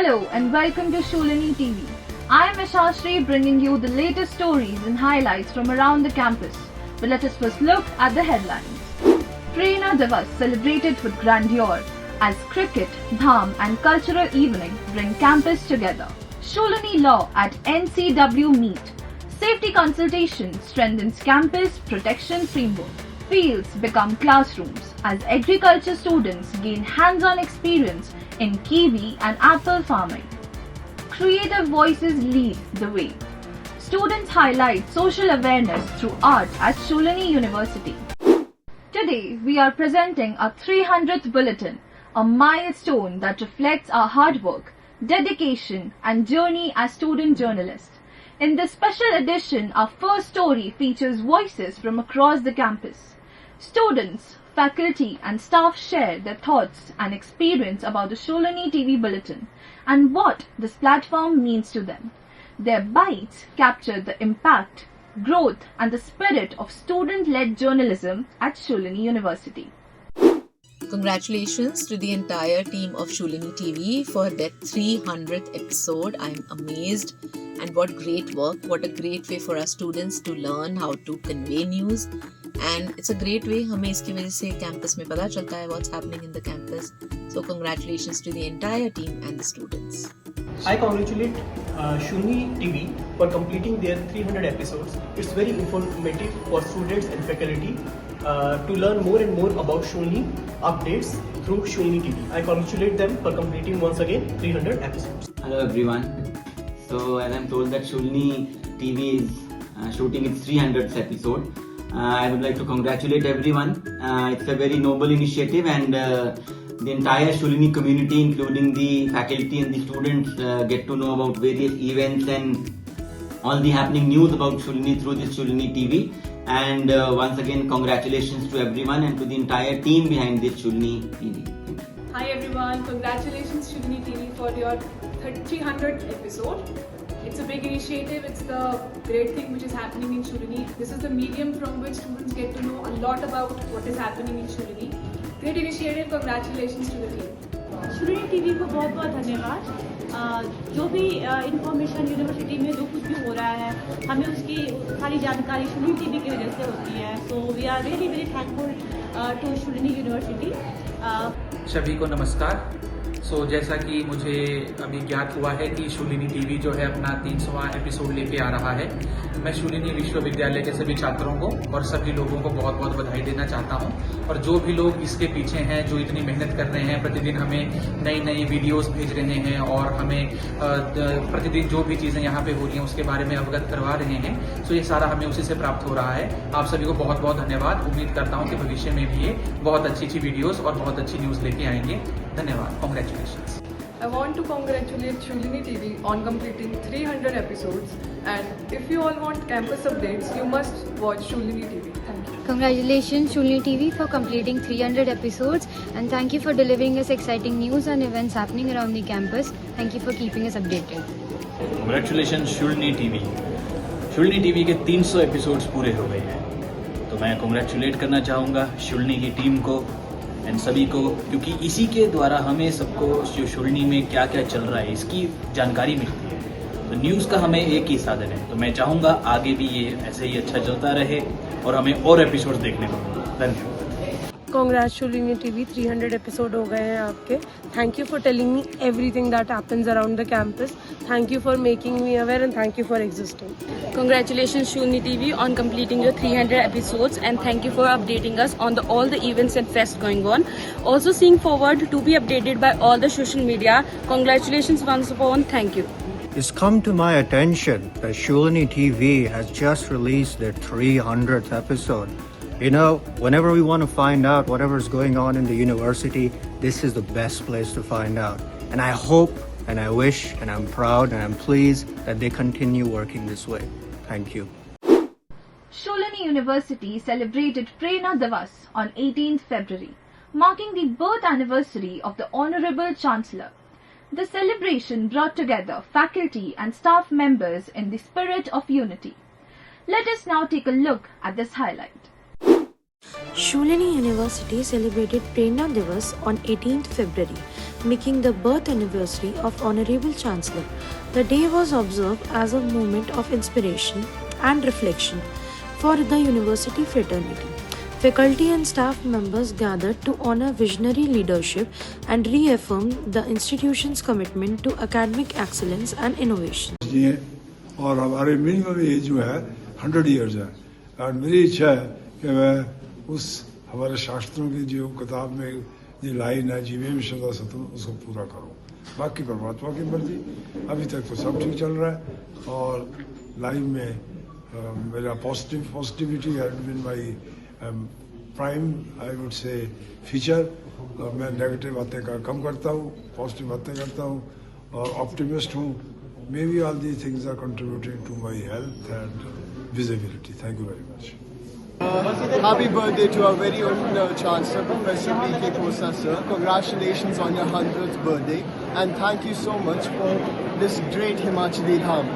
Hello and welcome to Sholini TV. I am Ishashri bringing you the latest stories and highlights from around the campus. But let us first look at the headlines. Prerna Divas celebrated with grandeur as cricket, dham and cultural evening bring campus together. Sholini Law at NCW meet. Safety consultation strengthens campus protection framework. Fields become classrooms as agriculture students gain hands-on experience in kiwi and apple farming. Creative voices lead the way. Students highlight social awareness through art at Sholini University. Today we are presenting our 300th bulletin, a milestone that reflects our hard work, dedication and journey as student journalists. In this special edition, our first story features voices from across the campus. Students, faculty and staff share their thoughts and experience about the Sholini TV Bulletin and what this platform means to them. Their bites capture the impact, growth and the spirit of student-led journalism at Sholini University. Congratulations to the entire team of Sholini TV for their 300th episode. I'm amazed, and what great work, what a great way for our students to learn how to convey news, and it's a great way हमें इसकी वजह से campus में पता चलता है what's happening in the campus. So congratulations to the entire team and the students. I congratulate Sholini TV for completing their 300 episodes. It's very informative for students and faculty to learn more and more about Sholini updates through Sholini TV. I congratulate them for completing once again 300 episodes. Hello everyone. So as I'm told that Sholini TV is shooting its 300th episode, I would like to congratulate everyone. It's a very noble initiative, and the entire Sholini community, including the faculty and the students, get to know about various events and all the happening news about Sholini through this Sholini TV. And once again, congratulations to everyone and to the entire team behind this Sholini TV. Thank you. Hi everyone, congratulations Sholini TV for your 300th episode. It's a big initiative, it's the great thing which is happening in Sholini. This is the medium from which students get to know a lot about what is happening in Sholini. Great initiative, congratulations to the team. Sholini TV को बहुत बहुत धन्यवाद। जो भी information university में जो कुछ भी हो रहा है, हमें उसकी सारी जानकारी Sholini TV की वजह से होती है। So we are really very thankful to Sholini University. सभी को नमस्कार। जैसा कि मुझे अभी ज्ञात हुआ है कि Sholini TV जो है अपना 300वां एपिसोड लेके आ रहा है। मैं Sholini विश्वविद्यालय के सभी छात्रों को और सभी लोगों को बहुत बहुत बधाई देना चाहता हूं, और जो भी लोग इसके पीछे हैं, जो इतनी मेहनत कर रहे हैं, प्रतिदिन हमें नई नई वीडियोस भेज रहे हैं और हमें प्रतिदिन जो भी चीज़ें यहाँ पे हो रही हैं उसके बारे में अवगत करवा रहे हैं। ये सारा हमें उसी से प्राप्त हो रहा है। आप सभी को बहुत बहुत धन्यवाद। उम्मीद करता हूँ कि भविष्य में भी ये बहुत अच्छी वीडियोस और बहुत अच्छी न्यूज़ लेके आएंगे। धन्यवाद। Congratulations. I want to congratulate Sholini TV on completing 300 episodes, and if you all want campus updates, you must watch Sholini TV. Thank you. Congratulations Sholini TV for completing 300 episodes, and thank you for delivering us exciting news and events happening around the campus. Thank you for keeping us updated. Congratulations Sholini TV. Sholini TV के 300 episodes पूरे हो गए हैं, तो मैं congratulate करना चाहूँगा Sholini की टीम को एंड सभी को, क्योंकि इसी के द्वारा हमें सबको जो Sholini में क्या क्या चल रहा है इसकी जानकारी मिलती है। तो न्यूज़ का हमें एक ही साधन है, तो मैं चाहूँगा आगे भी ये ऐसे ही अच्छा चलता रहे और हमें और एपिसोड्स देखने को मिले। धन्यवाद। Congrats Sholini TV, 300 एपिसोड हो गए हैं आपके। Thank you for telling me everything that happens around the campus. Thank you for making me aware and thank you for existing. Congratulations Sholini TV on completing your 300 episodes, and thank you for updating us on all the events and fests going on. Also seeing forward to be updated by all the social media. Congratulations once upon. Thank you. It's come to my attention that Sholini TV has just released their 300th episode. You know, whenever we want to find out whatever's going on in the university, this is the best place to find out. And I hope and I wish and I'm proud and I'm pleased that they continue working this way. Thank you. Sholini University celebrated Prerna Divas on 18th February, marking the birth anniversary of the Honorable Chancellor. The celebration brought together faculty and staff members in the spirit of unity. Let us now take a look at this highlight. Sholini University celebrated Prerna Divas on 18th February, making the birth anniversary of Honorable Chancellor. The day was observed as a moment of inspiration and reflection for the university fraternity. Faculty and staff members gathered to honor visionary leadership and reaffirm the institution's commitment to academic excellence and innovation. और हमारे minimum age जो है 100 years है और मेरी इच्छा है कि मैं उस हमारे शास्त्रों की जो किताब में ये लाइन है जीवे में सदा सतु उसको पूरा करूं। बाकी परमात्मा की मर्जी। अभी तक तो सब ठीक चल रहा है और लाइफ में मेरा positivity has been my prime I would say feature. मैं नेगेटिव बातें का कम करता हूँ, पॉजिटिव बातें करता हूँ और ऑप्टिमिस्ट हूँ। Maybe all these things are contributing to my health and visibility. Thank you very much. Happy birthday to our very own Chancellor, Professor B.K. Kosa sir. Congratulations on your 100th birthday and thank you so much for this great Himachali Dham.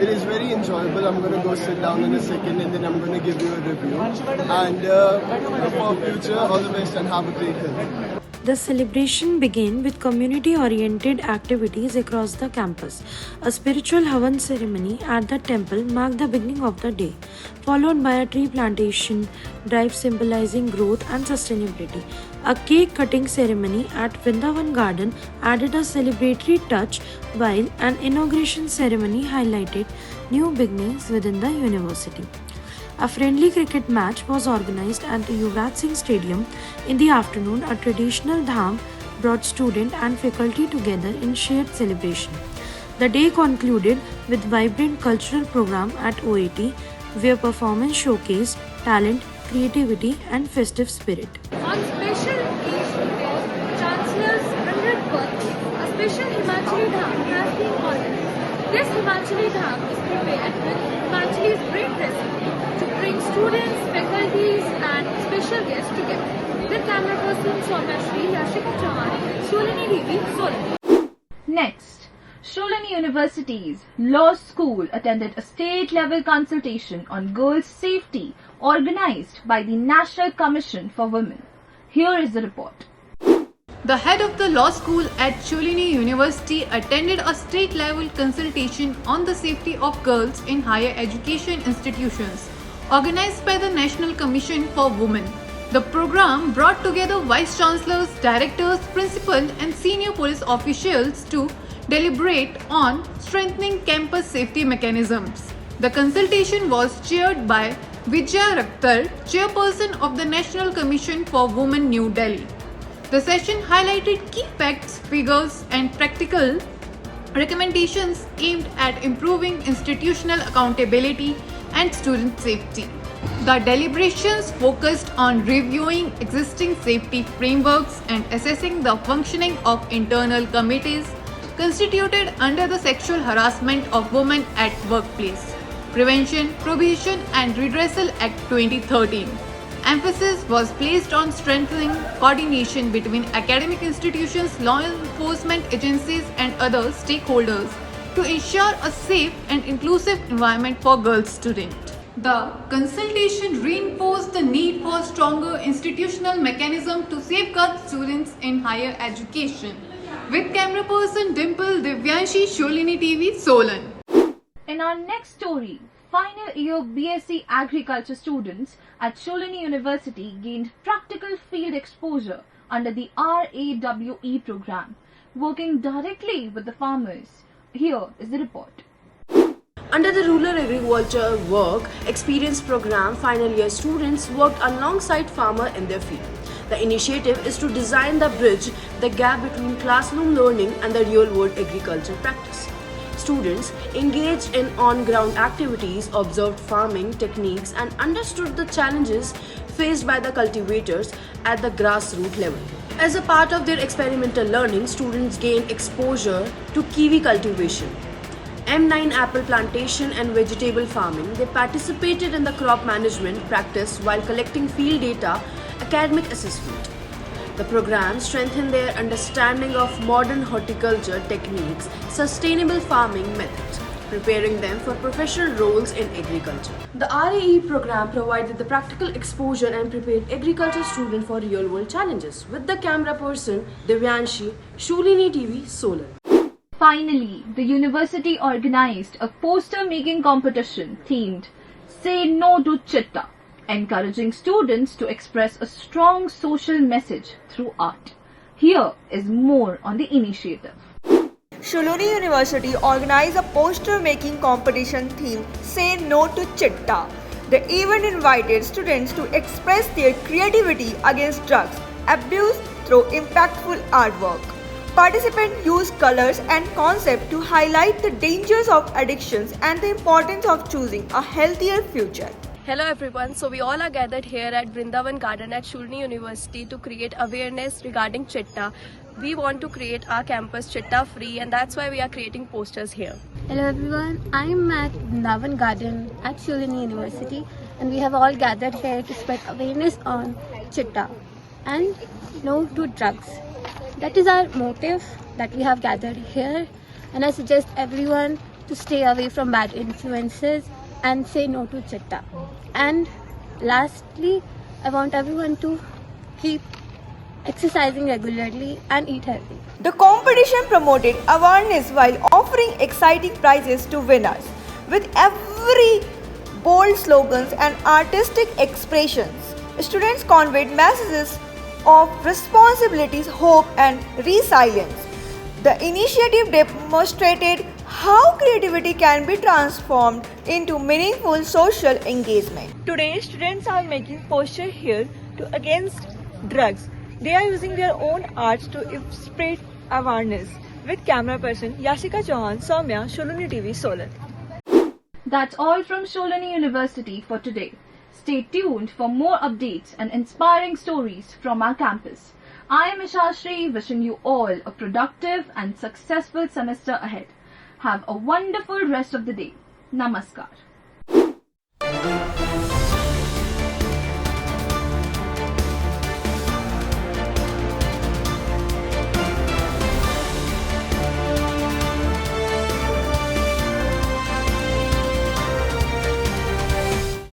It is very enjoyable. I'm going to go sit down in a second and then I'm going to give you a review. And for future, all the best and have a great day. The celebration began with community-oriented activities across the campus. A spiritual Havan ceremony at the temple marked the beginning of the day, followed by a tree plantation drive symbolizing growth and sustainability. A cake-cutting ceremony at Vrindavan Garden added a celebratory touch, while an inauguration ceremony highlighted new beginnings within the university. A friendly cricket match was organized at the Yuvraj Singh Stadium. In the afternoon, a traditional dham brought students and faculty together in shared celebration. The day concluded with vibrant cultural program at OAT, where performance showcased talent, creativity and festive spirit. On special occasion of Chancellor's 100th birthday, a special Himachali Dham has been organized. This Himachali Dham is prepared with Himachali's great recipe to bring students, faculties and special guests together. With camera person Soumyashri Yashika Chauhan, Sholini TV, Solani. Next, Sholini University's Law School attended a state-level consultation on girls' safety organized by the National Commission for Women. Here is the report. The head of the law school at Sholini University attended a state-level consultation on the safety of girls in higher education institutions, organized by the National Commission for Women. The program brought together vice chancellors, directors, principal and senior police officials to deliberate on strengthening campus safety mechanisms. The consultation was chaired by Vijaya Rakhtar, chairperson of the National Commission for Women, New Delhi. The session highlighted key facts, figures and practical recommendations aimed at improving institutional accountability and student safety. The deliberations focused on reviewing existing safety frameworks and assessing the functioning of internal committees constituted under the Sexual Harassment of Women at Workplace, Prevention, Prohibition and Redressal Act 2013. Emphasis was placed on strengthening coordination between academic institutions, law enforcement agencies and other stakeholders to ensure a safe and inclusive environment for girls students. The consultation reinforced the need for stronger institutional mechanism to safeguard students in higher education. With camera person Dimple Divyanshi, Sholini TV, Solan. In our next story, final year BSc Agriculture students at Sholini University gained practical field exposure under the RAWE program, working directly with the farmers. Here is the report. Under the Rural Agriculture Work Experience Program, final year students worked alongside farmers in their field. The initiative is to design the bridge the gap between classroom learning and the real-world agriculture practice. Students engaged in on-ground activities, observed farming techniques and understood the challenges faced by the cultivators at the grassroots level. As a part of their experimental learning, students gained exposure to kiwi cultivation, M9 apple plantation and vegetable farming. They participated in the crop management practice while collecting field data, academic assessment. The program strengthened their understanding of modern horticulture techniques, sustainable farming methods. preparing them for professional roles in agriculture. The RAE program provided the practical exposure and prepared agriculture students for real-world challenges. With the camera person, Divyanshi, Shulini TV, Solar. Finally, the university organized a poster-making competition themed Say No to Chitta, encouraging students to express a strong social message through art. Here is more on the initiative. Shulini University organized a poster-making competition themed Say No to Chitta. The event invited students to express their creativity against drugs abuse through impactful artwork. Participants used colors and concepts to highlight the dangers of addictions and the importance of choosing a healthier future. Hello everyone, so we all are gathered here at Vrindavan Garden at Shulini University to create awareness regarding Chitta. We want to create our campus Chitta free, and that's why we are creating posters here. Hello everyone, I am at Vrindavan Garden at Shulini University, and we have all gathered here to spread awareness on Chitta and no to drugs. That is our motive that we have gathered here, and I suggest everyone to stay away from bad influences and say no to Chitta. And lastly, I want everyone to keep exercising regularly and eat healthy. The competition promoted awareness while offering exciting prizes to winners. With every bold slogans and artistic expressions, students conveyed messages of responsibilities, hope and resilience. The initiative demonstrated how creativity can be transformed into meaningful social engagement. Today, students are making posters here against drugs. They are using their own arts to spread awareness. With camera person Yashika Chauhan, Soumya, Shulini TV, Solar. That's all from Shulini University for today. Stay tuned for more updates and inspiring stories from our campus. I am Ishashri, wishing you all a productive and successful semester ahead. Have a wonderful rest of the day. Namaskar.